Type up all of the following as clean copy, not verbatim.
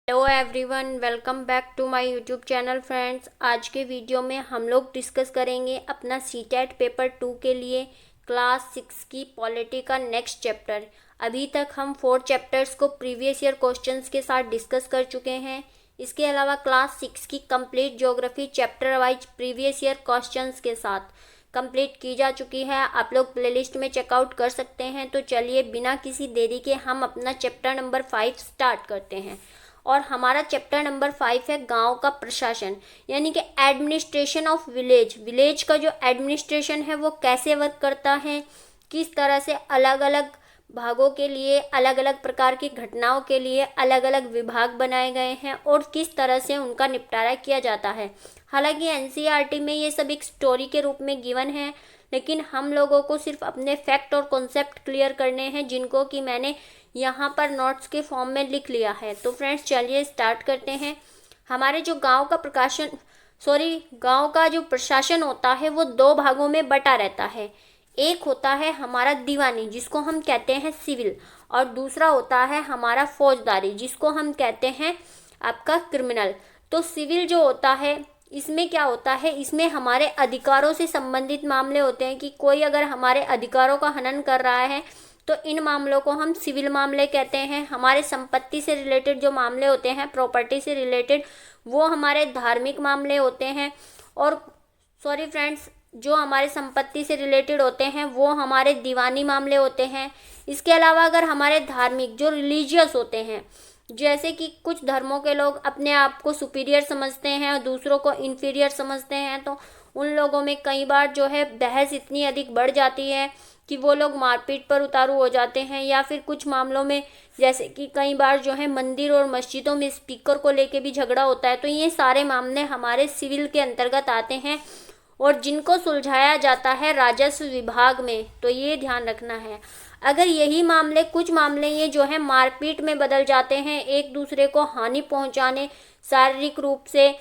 Hello everyone, welcome back to my YouTube channel friends. आज के video में हम लोग डिस्कस करेंगे अपना सीटेट पेपर 2 के लिए क्लास 6 की पॉलिटी का नेक्स्ट चैप्टर। अभी तक हम 4 चैप्टर्स को प्रीवियस ईयर क्वेश्चंस के साथ डिस्कस कर चुके हैं। इसके अलावा क्लास 6 की complete geography chapter wise previous year questions के साथ कंप्लीट की जा चुकी है। आप लोग प्लेलिस्ट में चेकआउट कर सकते हैं। तो चलिए बिना किसी देरी के हम अपना चैप्टर नंबर 5 स्टार्ट करते हैं। और हमारा चैप्टर नंबर 5 है गांव का प्रशासन, यानी कि एडमिनिस्ट्रेशन ऑफ विलेज। विलेज का जो एडमिनिस्ट्रेशन है वो कैसे वर्क करता है, किस तरह से अलग अलग भागों के लिए, अलग अलग प्रकार की घटनाओं के लिए अलग अलग विभाग बनाए गए हैं और किस तरह से उनका निपटारा किया जाता है। हालांकि एनसीईआरटी में ये सब एक स्टोरी के रूप में गिवन है, लेकिन हम लोगों को सिर्फ अपने फैक्ट और कॉन्सेप्ट क्लियर करने हैं, जिनको कि मैंने यहाँ पर नोट्स के फॉर्म में लिख लिया है। तो फ्रेंड्स चलिए स्टार्ट करते हैं। हमारे जो गांव का जो प्रशासन होता है वो 2 भागों में बटा रहता है। एक होता है हमारा दीवानी, जिसको हम कहते हैं सिविल, और दूसरा होता है हमारा फौजदारी, जिसको हम कहते हैं आपका क्रिमिनल। तो सिविल जो होता है इसमें क्या होता है, इसमें हमारे अधिकारों से संबंधित मामले होते हैं कि कोई अगर हमारे अधिकारों का हनन कर रहा है तो इन मामलों को हम सिविल मामले कहते हैं। हमारे संपत्ति से रिलेटेड जो मामले होते हैं, प्रॉपर्टी से रिलेटेड, वो हमारे धार्मिक मामले होते हैं। और सॉरी फ्रेंड्स, जो हमारे संपत्ति से रिलेटेड होते हैं वो हमारे दीवानी मामले होते हैं। इसके अलावा अगर हमारे धार्मिक जो रिलीजियस होते हैं, जैसे कि कुछ धर्मों के लोग अपने आप को सुपीरियर समझते हैं और दूसरों को इन्फीरियर समझते हैं, तो उन लोगों में कई बार जो है बहस इतनी अधिक बढ़ जाती है कि वो लोग मारपीट पर उतारू हो जाते हैं। या फिर कुछ मामलों में जैसे कि कई बार जो है मंदिर और मस्जिदों में स्पीकर को लेके भी झगड़ा होता है। तो ये सारे मामले हमारे सिविल के अंतर्गत आते हैं और जिनको सुलझाया जाता है राजस्व विभाग में। तो ये ध्यान रखना है। अगर यही मामले, कुछ मामले ये जो है मारपीट में बदल जाते हैं, एक दूसरे को हानि पहुंचाने शारीरिक रूप से,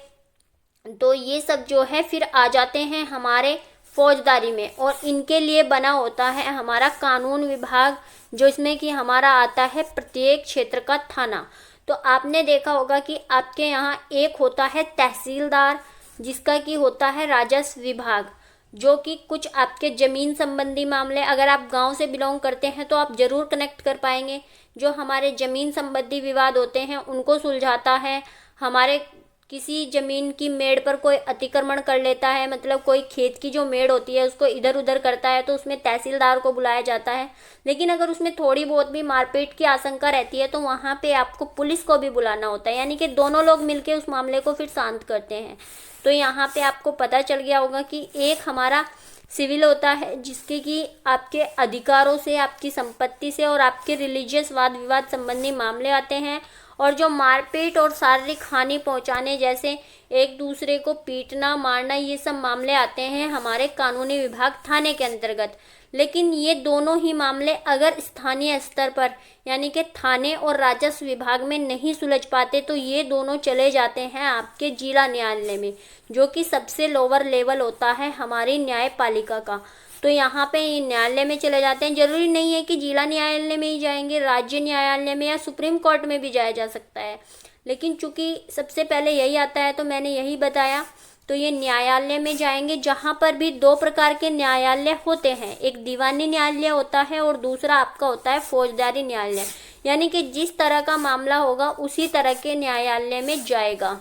तो ये सब जो है फिर आ जाते हैं हमारे फौजदारी में। और इनके लिए बना होता है हमारा कानून विभाग, जो इसमें कि हमारा आता है प्रत्येक क्षेत्र का थाना। तो आपने देखा होगा कि आपके यहाँ एक होता है तहसीलदार, जिसका कि होता है राजस्व विभाग, जो कि कुछ आपके ज़मीन संबंधी मामले, अगर आप गांव से बिलोंग करते हैं तो आप ज़रूर कनेक्ट कर पाएंगे। जो हमारे ज़मीन संबंधी विवाद होते हैं उनको सुलझाता है। हमारे किसी ज़मीन की मेड़ पर कोई अतिक्रमण कर लेता है, मतलब कोई खेत की जो मेड़ होती है उसको इधर उधर करता है, तो उसमें तहसीलदार को बुलाया जाता है। लेकिन अगर उसमें थोड़ी बहुत भी मारपीट की आशंका रहती है तो वहाँ पे आपको पुलिस को भी बुलाना होता है, यानी कि दोनों लोग मिलकर उस मामले को फिर शांत करते हैं। तो यहाँ पे आपको पता चल गया होगा कि एक हमारा सिविल होता है, जिसके कि आपके अधिकारों से, आपकी संपत्ति से और आपके रिलीजियस वाद विवाद संबंधी मामले आते हैं। और जो मारपीट और शारीरिक हानि पहुंचाने जैसे एक दूसरे को पीटना, मारना, ये सब मामले आते हैं हमारे कानूनी विभाग थाने के अंतर्गत। लेकिन ये दोनों ही मामले अगर स्थानीय स्तर पर, यानी कि थाने और राजस्व विभाग में नहीं सुलझ पाते, तो ये दोनों चले जाते हैं आपके जिला न्यायालय में, जो कि सबसे लोअर लेवल होता है हमारी न्यायपालिका का। तो यहाँ पे न्यायालय में चले जाते हैं। जरूरी नहीं है कि जिला न्यायालय में ही जाएंगे, राज्य न्यायालय में या सुप्रीम कोर्ट में भी जाया जा सकता है। लेकिन चूंकि सबसे पहले यही आता है तो मैंने यही बताया। तो ये न्यायालय में जाएंगे, जहाँ पर भी 2 प्रकार के न्यायालय होते हैं। एक दीवानी न्यायालय होता है और दूसरा आपका होता है फौजदारी न्यायालय, यानी कि जिस तरह का मामला होगा उसी तरह के न्यायालय में जाएगा।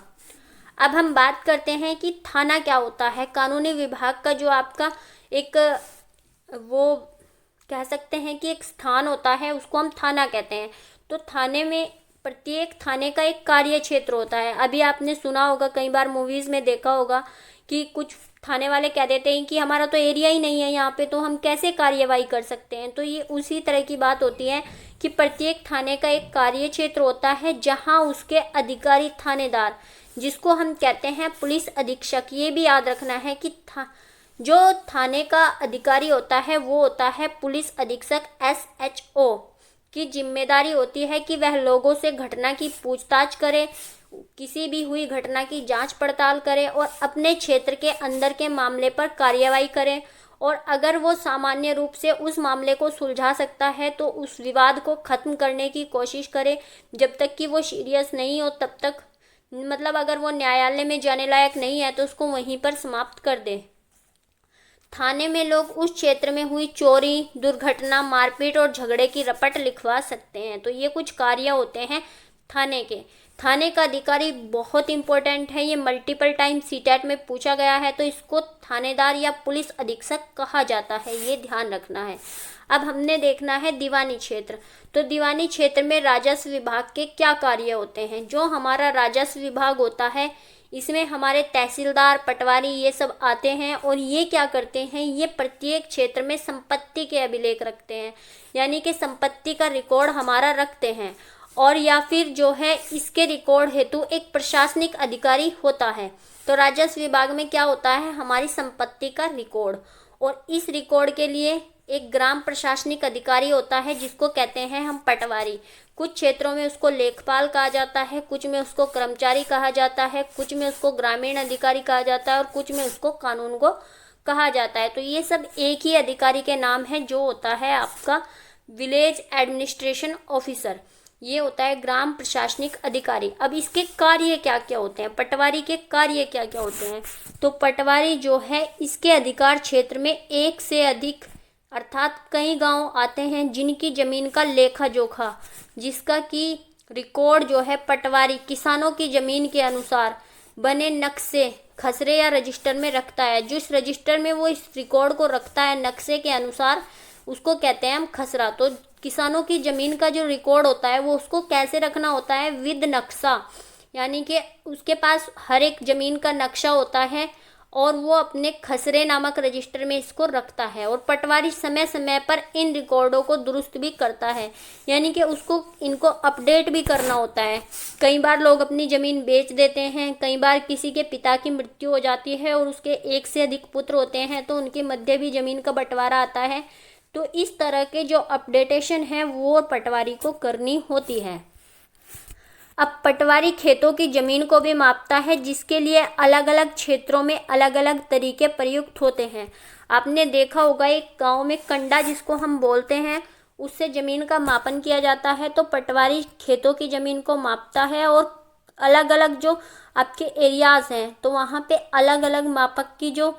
अब हम बात करते हैं कि थाना क्या होता है। कानूनी विभाग का जो आपका एक, वो कह सकते हैं कि एक स्थान होता है, उसको हम थाना कहते हैं। तो थाने में, प्रत्येक थाने का एक कार्य क्षेत्र होता है। अभी आपने सुना होगा, कई बार मूवीज में देखा होगा कि कुछ थाने वाले कह देते हैं कि हमारा तो एरिया ही नहीं है यहाँ पे, तो हम कैसे कार्यवाही कर सकते हैं। तो ये उसी तरह की बात होती है कि प्रत्येक थाने का एक कार्य क्षेत्र होता है, जहाँ उसके अधिकारी थानेदार, जिसको हम कहते हैं पुलिस अधीक्षक। ये भी याद रखना है कि जो थाने का अधिकारी होता है वो होता है पुलिस अधीक्षक, SHO की जिम्मेदारी होती है कि वह लोगों से घटना की पूछताछ करे, किसी भी हुई घटना की जांच पड़ताल करे और अपने क्षेत्र के अंदर के मामले पर कार्यवाही करे। और अगर वो सामान्य रूप से उस मामले को सुलझा सकता है तो उस विवाद को ख़त्म करने की कोशिश करे, जब तक कि वो सीरियस नहीं हो तब तक, मतलब अगर वो न्यायालय में जाने लायक नहीं है तो उसको वहीं पर समाप्त कर दे। थाने में लोग उस क्षेत्र में हुई चोरी, दुर्घटना, मारपीट और झगड़े की रपट लिखवा सकते हैं। तो ये कुछ कार्य होते हैं थाने के। थाने का अधिकारी बहुत इंपॉर्टेंट है, ये मल्टीपल टाइम सीटेट में पूछा गया है, तो इसको थानेदार या पुलिस अधीक्षक कहा जाता है, ये ध्यान रखना है। अब हमने देखना है दीवानी क्षेत्र। तो दीवानी क्षेत्र में राजस्व विभाग के क्या कार्य होते हैं। जो हमारा राजस्व विभाग होता है इसमें हमारे तहसीलदार, पटवारी ये सब आते हैं और ये क्या करते हैं, ये प्रत्येक क्षेत्र में संपत्ति के अभिलेख रखते हैं, यानी कि संपत्ति का रिकॉर्ड हमारा रखते हैं। और या फिर जो है इसके रिकॉर्ड हेतु एक प्रशासनिक अधिकारी होता है। तो राजस्व विभाग में क्या होता है, हमारी संपत्ति का रिकॉर्ड, और इस रिकॉर्ड के लिए एक ग्राम प्रशासनिक अधिकारी होता है जिसको कहते हैं हम पटवारी। कुछ क्षेत्रों में उसको लेखपाल कहा जाता है, कुछ में उसको कर्मचारी कहा जाता है, कुछ में उसको ग्रामीण अधिकारी कहा जाता है और कुछ में उसको कानून को कहा जाता है। तो ये सब एक ही अधिकारी के नाम है, जो होता है आपका विलेज एडमिनिस्ट्रेशन ऑफिसर, ये होता है ग्राम प्रशासनिक अधिकारी। अब इसके कार्य क्या क्या होते हैं, पटवारी के कार्य क्या क्या होते हैं। तो पटवारी जो है इसके अधिकार क्षेत्र में एक से अधिक अर्थात कई गांव आते हैं जिनकी जमीन का लेखा जोखा, जिसका कि रिकॉर्ड जो है पटवारी किसानों की जमीन के अनुसार बने नक्शे, खसरे या रजिस्टर में रखता है। जिस रजिस्टर में वो इस रिकॉर्ड को रखता है नक्शे के अनुसार, उसको कहते हैं हम खसरा। तो किसानों की ज़मीन का जो रिकॉर्ड होता है वो उसको कैसे रखना होता है, विद नक्शा, यानी कि उसके पास हर एक ज़मीन का नक्शा होता है और वो अपने खसरे नामक रजिस्टर में इसको रखता है। और पटवारी समय समय पर इन रिकॉर्डों को दुरुस्त भी करता है, यानी कि उसको इनको अपडेट भी करना होता है। कई बार लोग अपनी ज़मीन बेच देते हैं, कई बार किसी के पिता की मृत्यु हो जाती है और उसके एक से अधिक पुत्र होते हैं तो उनके मध्य भी ज़मीन का बंटवारा आता है। तो इस तरह के जो अपडेटेशन है वो पटवारी को करनी होती है। अब पटवारी खेतों की ज़मीन को भी मापता है, जिसके लिए अलग अलग क्षेत्रों में अलग अलग तरीके प्रयुक्त होते हैं। आपने देखा होगा एक गांव में कंडा जिसको हम बोलते हैं, उससे ज़मीन का मापन किया जाता है। तो पटवारी खेतों की ज़मीन को मापता है और अलग अलग जो आपके एरियाज़ हैं तो वहाँ पे अलग अलग मापक की जो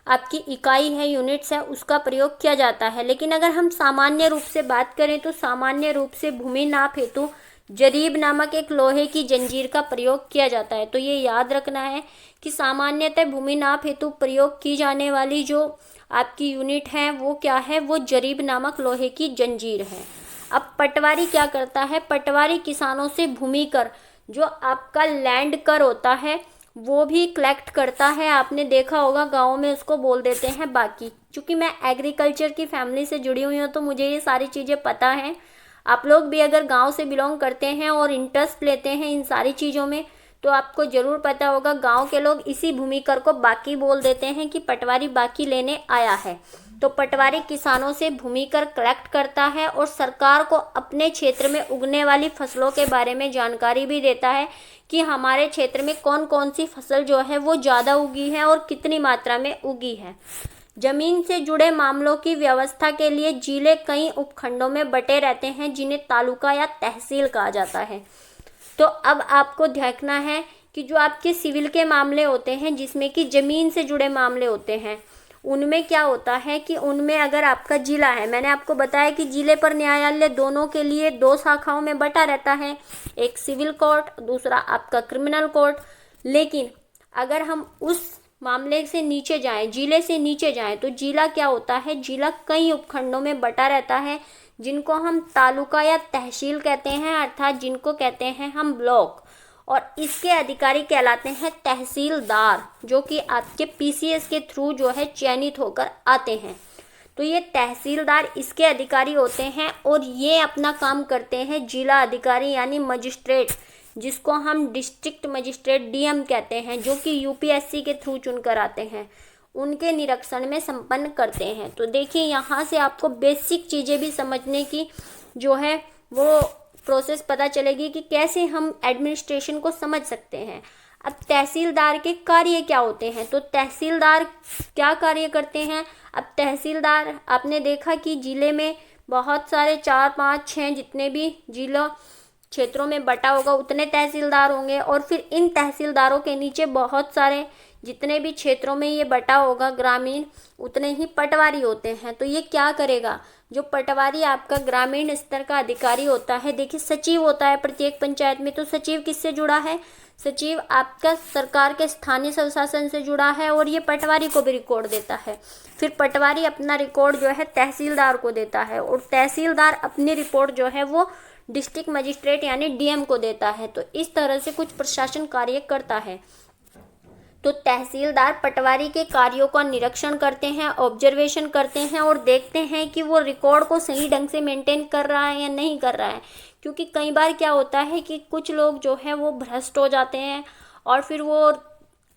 आपकी इकाई है, यूनिट्स है, उसका प्रयोग किया जाता है। लेकिन अगर हम सामान्य रूप से बात करें तो सामान्य रूप से भूमि नाप हेतु जरीब नामक एक लोहे की जंजीर का प्रयोग किया जाता है। तो ये याद रखना है कि सामान्यतः भूमि नाप हेतु प्रयोग की जाने वाली जो आपकी यूनिट है वो क्या है, वो जरीब नामक लोहे की जंजीर है। अब पटवारी क्या करता है, पटवारी किसानों से भूमि कर, जो आपका लैंड कर होता है, वो भी कलेक्ट करता है। आपने देखा होगा गाँव में उसको बोल देते हैं बाकी। चूँकि मैं एग्रीकल्चर की फैमिली से जुड़ी हुई हूँ तो मुझे ये सारी चीज़ें पता हैं। आप लोग भी अगर गांव से बिलोंग करते हैं और इंटरेस्ट लेते हैं इन सारी चीज़ों में तो आपको ज़रूर पता होगा गांव के लोग इसी भूमि कर को बाकी बोल देते हैं कि पटवारी बाकी लेने आया है। तो पटवारी किसानों से भूमि कर कलेक्ट करता है और सरकार को अपने क्षेत्र में उगने वाली फसलों के बारे में जानकारी भी देता है कि हमारे क्षेत्र में कौन कौन सी फसल जो है वो ज़्यादा उगी है और कितनी मात्रा में उगी है। जमीन से जुड़े मामलों की व्यवस्था के लिए जिले कई उपखंडों में बटे रहते हैं जिन्हें तालुका या तहसील कहा जाता है। तो अब आपको देखना है कि जो आपके सिविल के मामले होते हैं जिसमें कि ज़मीन से जुड़े मामले होते हैं, उनमें क्या होता है कि उनमें अगर आपका जिला है, मैंने आपको बताया कि जिले पर न्यायालय दोनों के लिए दो शाखाओं में बटा रहता है, एक सिविल कोर्ट, दूसरा आपका क्रिमिनल कोर्ट। लेकिन अगर हम उस मामले से नीचे जाएं, जिले से नीचे जाएं, तो जिला क्या होता है, जिला कई उपखंडों में बटा रहता है जिनको हम तालुका या तहसील कहते हैं, अर्थात जिनको कहते हैं हम ब्लॉक। और इसके अधिकारी कहलाते हैं तहसीलदार, जो कि आपके पीसीएस के थ्रू जो है चयनित होकर आते हैं। तो ये तहसीलदार इसके अधिकारी होते हैं और ये अपना काम करते हैं जिला अधिकारी यानी मजिस्ट्रेट, जिसको हम डिस्ट्रिक्ट मजिस्ट्रेट डीएम कहते हैं, जो कि यूपीएससी के थ्रू चुनकर आते हैं, उनके निरीक्षण में संपन्न करते हैं। तो देखिए यहाँ से आपको बेसिक चीज़ें भी समझने की जो है वो प्रोसेस पता चलेगी कि कैसे हम एडमिनिस्ट्रेशन को समझ सकते हैं। अब तहसीलदार के कार्य क्या होते हैं, तो तहसीलदार क्या कार्य करते हैं। अब तहसीलदार आपने देखा कि जिले में बहुत सारे 4, 5, 6 जितने भी जिला क्षेत्रों में बटा होगा उतने तहसीलदार होंगे, और फिर इन तहसीलदारों के नीचे बहुत सारे जितने भी क्षेत्रों में ये बटा होगा ग्रामीण, उतने ही पटवारी होते हैं। तो ये क्या करेगा, जो पटवारी आपका ग्रामीण स्तर का अधिकारी होता है, देखिए सचिव होता है प्रत्येक पंचायत में, तो सचिव किससे जुड़ा है, सचिव आपका सरकार के स्थानीय स्वशासन से जुड़ा है, और ये पटवारी को भी रिकॉर्ड देता है। फिर पटवारी अपना रिकॉर्ड जो है तहसीलदार को देता है, और तहसीलदार अपनी रिपोर्ट जो है वो डिस्ट्रिक्ट मजिस्ट्रेट यानी डीएम को देता है। तो इस तरह से कुछ प्रशासन कार्य करता है। तो तहसीलदार पटवारी के कार्यों का निरीक्षण करते हैं, ऑब्जर्वेशन करते हैं, और देखते हैं कि वो रिकॉर्ड को सही ढंग से मेंटेन कर रहा है या नहीं कर रहा है। क्योंकि कई बार क्या होता है कि कुछ लोग जो है वो भ्रष्ट हो जाते हैं, और फिर वो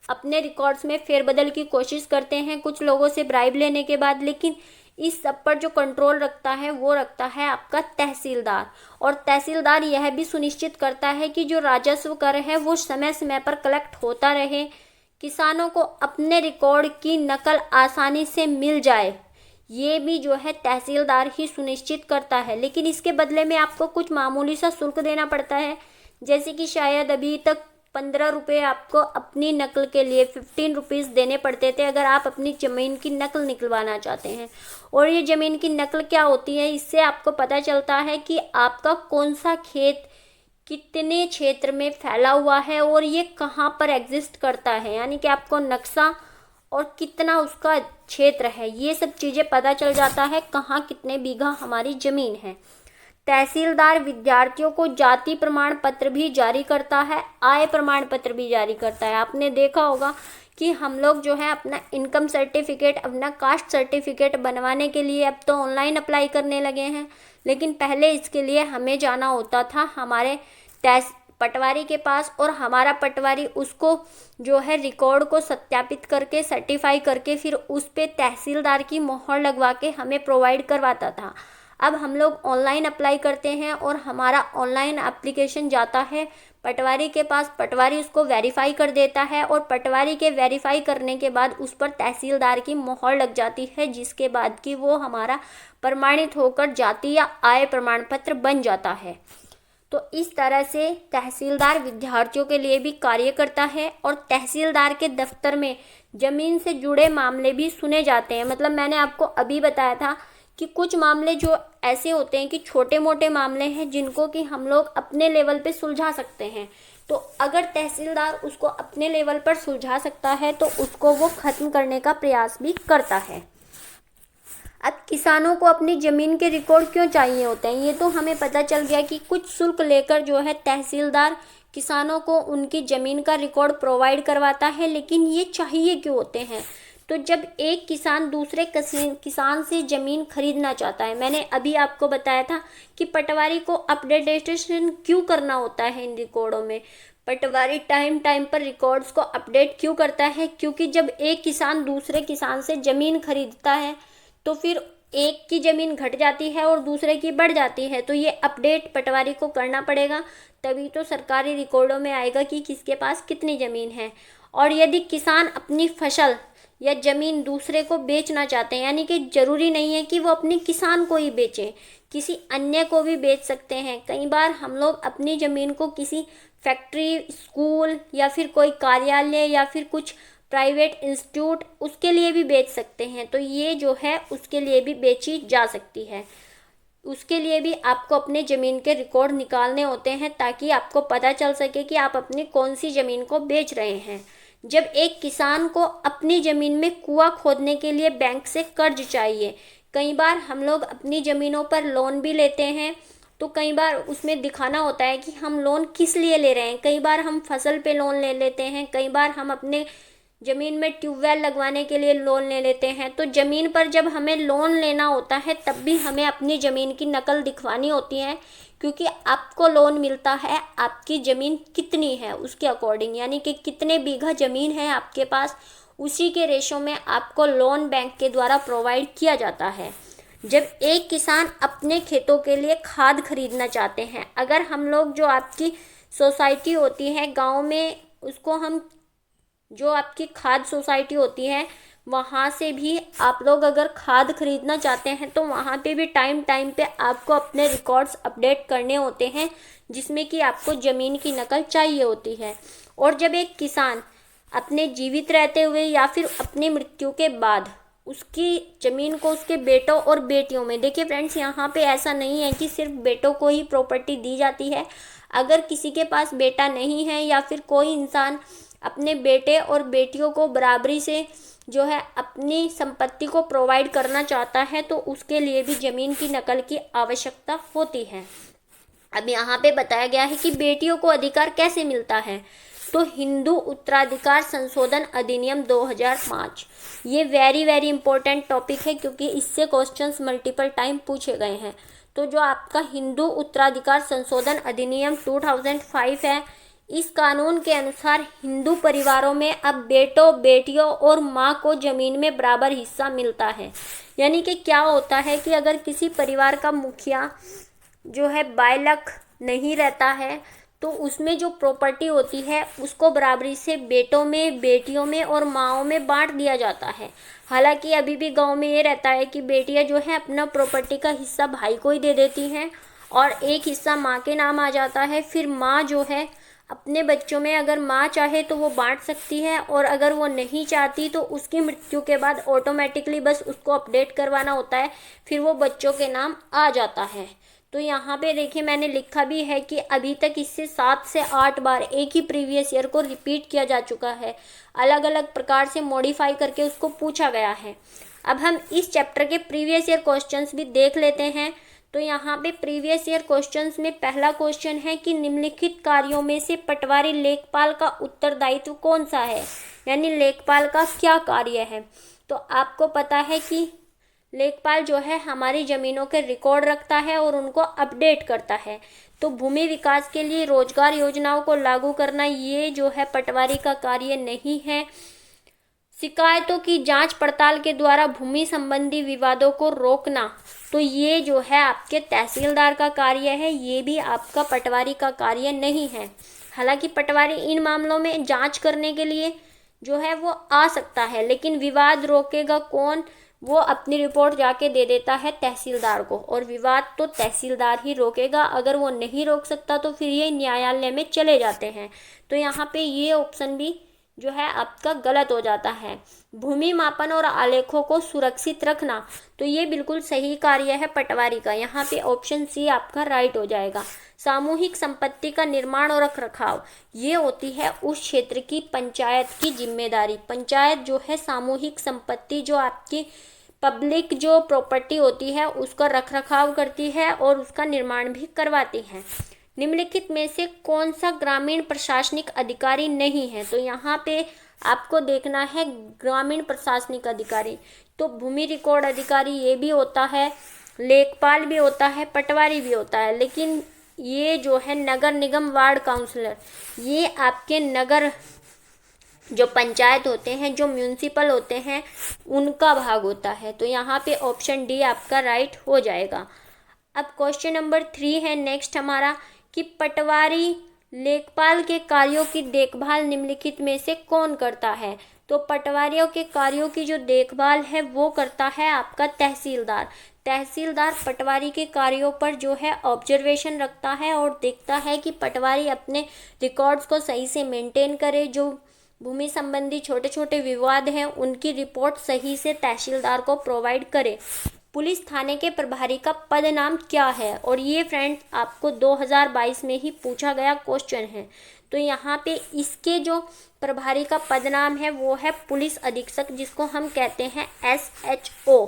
अपने रिकॉर्ड्स में फेरबदल की कोशिश करते हैं कुछ लोगों से ब्राइब लेने के बाद। लेकिन इस सब पर जो कंट्रोल रखता है वो रखता है आपका तहसीलदार। और तहसीलदार यह भी सुनिश्चित करता है कि जो राजस्व कर है वो समय समय पर कलेक्ट होता रहे, किसानों को अपने रिकॉर्ड की नकल आसानी से मिल जाए, ये भी जो है तहसीलदार ही सुनिश्चित करता है। लेकिन इसके बदले में आपको कुछ मामूली सा शुल्क देना पड़ता है, जैसे कि शायद अभी तक 15 रुपये आपको अपनी नकल के लिए 15 रुपीज़ देने पड़ते थे अगर आप अपनी ज़मीन की नकल निकलवाना चाहते हैं। और ये ज़मीन की नकल क्या होती है, इससे आपको पता चलता है कि आपका कौन सा खेत कितने क्षेत्र में फैला हुआ है और ये कहाँ पर एग्जिस्ट करता है, यानी कि आपको नक्शा और कितना उसका क्षेत्र है, ये सब चीज़ें पता चल जाता है कहाँ कितने बीघा हमारी ज़मीन है। तहसीलदार विद्यार्थियों को जाति प्रमाण पत्र भी जारी करता है, आय प्रमाण पत्र भी जारी करता है। आपने देखा होगा कि हम लोग जो है अपना इनकम सर्टिफिकेट, अपना कास्ट सर्टिफिकेट बनवाने के लिए अब तो ऑनलाइन अप्लाई करने लगे हैं, लेकिन पहले इसके लिए हमें जाना होता था हमारे पटवारी के पास, और हमारा पटवारी उसको जो है रिकॉर्ड को सत्यापित करके सर्टिफाई करके फिर उस पे तहसीलदार की मोहर लगवा के हमें प्रोवाइड करवाता था। अब हम लोग ऑनलाइन अप्लाई करते हैं और हमारा ऑनलाइन एप्लीकेशन जाता है पटवारी के पास, पटवारी उसको वेरीफाई कर देता है, और पटवारी के वेरीफाई करने के बाद उस पर तहसीलदार की मोहर लग जाती है, जिसके बाद कि वो हमारा प्रमाणित होकर जाति या आय प्रमाण पत्र बन जाता है। तो इस तरह से तहसीलदार विद्यार्थियों के लिए भी कार्य करता है, और तहसीलदार के दफ्तर में ज़मीन से जुड़े मामले भी सुने जाते हैं। मतलब मैंने आपको अभी बताया था कि कुछ मामले जो ऐसे होते हैं कि छोटे मोटे मामले हैं जिनको कि हम लोग अपने लेवल पे सुलझा सकते हैं, तो अगर तहसीलदार उसको अपने लेवल पर सुलझा सकता है तो उसको वो ख़त्म करने का प्रयास भी करता है। अब किसानों को अपनी ज़मीन के रिकॉर्ड क्यों चाहिए होते हैं, ये तो हमें पता चल गया कि कुछ शुल्क लेकर जो है तहसीलदार किसानों को उनकी ज़मीन का रिकॉर्ड प्रोवाइड करवाता है। लेकिन ये चाहिए क्यों होते हैं, तो जब एक किसान दूसरे किसान से ज़मीन खरीदना चाहता है, मैंने अभी आपको बताया था कि पटवारी को अपडेटेशन क्यों करना होता है इन रिकॉर्डों में। पटवारी टाइम टाइम पर रिकॉर्ड्स को अपडेट क्यों करता है, क्योंकि जब एक किसान दूसरे किसान से ज़मीन खरीदता है तो फिर एक की ज़मीन घट जाती है और दूसरे की बढ़ जाती है, तो ये अपडेट पटवारी को करना पड़ेगा, तभी तो सरकारी रिकॉर्डों में आएगा कि किसके पास कितनी ज़मीन है। और यदि किसान अपनी फसल या ज़मीन दूसरे को बेचना चाहते हैं, यानी कि ज़रूरी नहीं है कि वो अपने किसान को ही बेचें, किसी अन्य को भी बेच सकते हैं। कई बार हम लोग अपनी ज़मीन को किसी फैक्ट्री, स्कूल या फिर कोई कार्यालय या फिर कुछ प्राइवेट इंस्टीट्यूट, उसके लिए भी बेच सकते हैं, तो ये जो है उसके लिए भी बेची जा सकती है। उसके लिए भी आपको अपने ज़मीन के रिकॉर्ड निकालने होते हैं ताकि आपको पता चल सके कि आप अपनी कौन सी ज़मीन को बेच रहे हैं। जब एक किसान को अपनी ज़मीन में कुआं खोदने के लिए बैंक से कर्ज चाहिए, कई बार हम लोग अपनी ज़मीनों पर लोन भी लेते हैं, तो कई बार उसमें दिखाना होता है कि हम लोन किस लिए ले रहे हैं। कई बार हम फसल पे लोन ले लेते हैं, कई बार हम अपने ज़मीन में ट्यूबवेल लगवाने के लिए लोन ले लेते हैं। तो ज़मीन पर जब हमें लोन लेना होता है तब भी हमें अपनी ज़मीन की नकल दिखवानी होती है, क्योंकि आपको लोन मिलता है आपकी ज़मीन कितनी है उसके अकॉर्डिंग, यानी कि कितने बीघा ज़मीन है आपके पास, उसी के रेशो में आपको लोन बैंक के द्वारा प्रोवाइड किया जाता है। जब एक किसान अपने खेतों के लिए खाद खरीदना चाहते हैं, अगर हम लोग जो आपकी सोसाइटी होती है गांव में उसको हम, जो आपकी खाद सोसाइटी होती है वहाँ से भी आप लोग अगर खाद खरीदना चाहते हैं तो वहाँ पे भी टाइम टाइम पे आपको अपने रिकॉर्ड्स अपडेट करने होते हैं, जिसमें कि आपको ज़मीन की नकल चाहिए होती है। और जब एक किसान अपने जीवित रहते हुए या फिर अपनी मृत्यु के बाद उसकी ज़मीन को उसके बेटों और बेटियों में, देखिए फ्रेंड्स यहाँ पे ऐसा नहीं है कि सिर्फ बेटों को ही प्रॉपर्टी दी जाती है। अगर किसी के पास बेटा नहीं है या फिर कोई इंसान अपने बेटे और बेटियों को बराबरी से जो है अपनी संपत्ति को प्रोवाइड करना चाहता है तो उसके लिए भी ज़मीन की नकल की आवश्यकता होती है। अब यहाँ पे बताया गया है कि बेटियों को अधिकार कैसे मिलता है, तो हिंदू उत्तराधिकार संशोधन अधिनियम 2005, ये वेरी वेरी इंपॉर्टेंट टॉपिक है क्योंकि इससे क्वेश्चंस मल्टीपल टाइम पूछे गए हैं। तो जो आपका हिंदू उत्तराधिकार संशोधन अधिनियम 2005 है, इस कानून के अनुसार हिंदू परिवारों में अब बेटों बेटियों और माँ को ज़मीन में बराबर हिस्सा मिलता है। यानी कि क्या होता है कि अगर किसी परिवार का मुखिया जो है बालक नहीं रहता है तो उसमें जो प्रॉपर्टी होती है उसको बराबरी से बेटों में बेटियों में और माँओं में बांट दिया जाता है। हालांकि अभी भी गांव में ये रहता है कि बेटियां जो है अपना प्रॉपर्टी का हिस्सा भाई को ही दे देती हैं और एक हिस्सा माँ के नाम आ जाता है। फिर माँ जो है अपने बच्चों में अगर माँ चाहे तो वो बांट सकती है और अगर वो नहीं चाहती तो उसकी मृत्यु के बाद ऑटोमेटिकली बस उसको अपडेट करवाना होता है, फिर वो बच्चों के नाम आ जाता है। तो यहाँ पे देखिए मैंने लिखा भी है कि अभी तक इससे 7 से 8 बार एक ही प्रीवियस ईयर को रिपीट किया जा चुका है, अलग अलग प्रकार से मॉडिफाई करके उसको पूछा गया है। अब हम इस चैप्टर के प्रीवियस ईयर क्वेश्चंस भी देख लेते हैं। तो यहाँ पे प्रीवियस ईयर क्वेश्चंस में पहला क्वेश्चन है कि निम्नलिखित कार्यों में से पटवारी लेखपाल का उत्तरदायित्व कौन सा है, यानी लेखपाल का क्या कार्य है। तो आपको पता है कि लेखपाल जो है हमारी ज़मीनों के रिकॉर्ड रखता है और उनको अपडेट करता है। तो भूमि विकास के लिए रोजगार योजनाओं को लागू करना ये जो है पटवारी का कार्य नहीं है। शिकायतों की जांच पड़ताल के द्वारा भूमि संबंधी विवादों को रोकना, तो ये जो है आपके तहसीलदार का कार्य है, ये भी आपका पटवारी का कार्य नहीं है। हालांकि पटवारी इन मामलों में जांच करने के लिए जो है वो आ सकता है, लेकिन विवाद रोकेगा कौन, वो अपनी रिपोर्ट जाके दे देता है तहसीलदार को और विवाद तो तहसीलदार ही रोकेगा। अगर वो नहीं रोक सकता तो फिर ये न्यायालय में चले जाते हैं। तो यहाँ पे ये ऑप्शन भी जो है आपका गलत हो जाता है। भूमि मापन और आलेखों को सुरक्षित रखना, तो ये बिल्कुल सही कार्य है पटवारी का, यहाँ पे ऑप्शन सी आपका राइट हो जाएगा। सामूहिक संपत्ति का निर्माण और रखरखाव, ये होती है उस क्षेत्र की पंचायत की जिम्मेदारी। पंचायत जो है सामूहिक संपत्ति जो आपकी पब्लिक जो प्रॉपर्टी होती है उसका रखरखाव करती है और उसका निर्माण भी करवाती है। निम्नलिखित में से कौन सा ग्रामीण प्रशासनिक अधिकारी नहीं है, तो यहाँ पे आपको देखना है ग्रामीण प्रशासनिक अधिकारी। तो भूमि रिकॉर्ड अधिकारी ये भी होता है, लेखपाल भी होता है, पटवारी भी होता है, लेकिन ये जो है नगर निगम वार्ड काउंसलर, ये आपके नगर जो पंचायत होते हैं, जो म्यूनिसिपल होते हैं, उनका भाग होता है। तो यहाँ पे ऑप्शन डी आपका राइट हो जाएगा। अब क्वेश्चन नंबर 3 है नेक्स्ट हमारा कि पटवारी लेखपाल के कार्यों की देखभाल निम्नलिखित में से कौन करता है। तो पटवारियों के कार्यों की जो देखभाल है वो करता है आपका तहसीलदार। तहसीलदार पटवारी के कार्यों पर जो है ऑब्जर्वेशन रखता है और देखता है कि पटवारी अपने रिकॉर्ड्स को सही से मेंटेन करे। जो भूमि संबंधी छोटे छोटे विवाद हैं उनकी रिपोर्ट सही से तहसीलदार को प्रोवाइड करे। पुलिस थाने के प्रभारी का पद नाम क्या है, और ये फ्रेंड्स आपको 2022 में ही पूछा गया क्वेश्चन है। तो यहाँ पे इसके जो प्रभारी का पद नाम है वो है पुलिस अधीक्षक, जिसको हम कहते हैं SHO।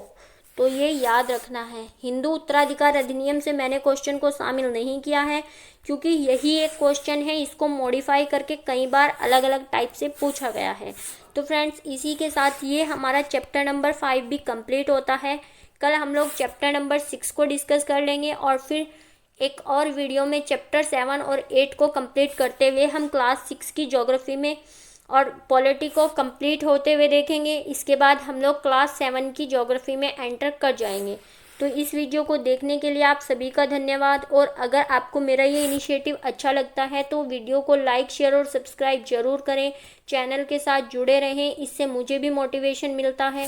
तो ये याद रखना है। हिंदू उत्तराधिकार अधिनियम से मैंने क्वेश्चन को शामिल नहीं किया है क्योंकि यही एक क्वेश्चन है, इसको मॉडिफाई करके कई बार अलग अलग टाइप से पूछा गया है। तो फ्रेंड्स इसी के साथ ये हमारा चैप्टर नंबर 5 भी कंप्लीट होता है। कल हम लोग चैप्टर नंबर 6 को डिस्कस कर लेंगे और फिर एक और वीडियो में चैप्टर 7 और 8 को कंप्लीट करते हुए हम क्लास 6 की ज्योग्राफी में और पॉलिटी को कंप्लीट होते हुए देखेंगे। इसके बाद हम लोग क्लास 7 की ज्योग्राफी में एंटर कर जाएंगे। तो इस वीडियो को देखने के लिए आप सभी का धन्यवाद। और अगर आपको मेरा ये इनिशिएटिव अच्छा लगता है तो वीडियो को लाइक, शेयर और सब्सक्राइब जरूर करें। चैनल के साथ जुड़े रहें, इससे मुझे भी मोटिवेशन मिलता है।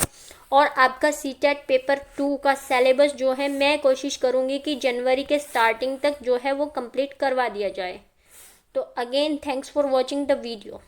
और आपका सीटेट पेपर 2 का सिलेबस जो है मैं कोशिश करूँगी कि जनवरी के स्टार्टिंग तक जो है वो कंप्लीट करवा दिया जाए। तो again thanks for watching the video.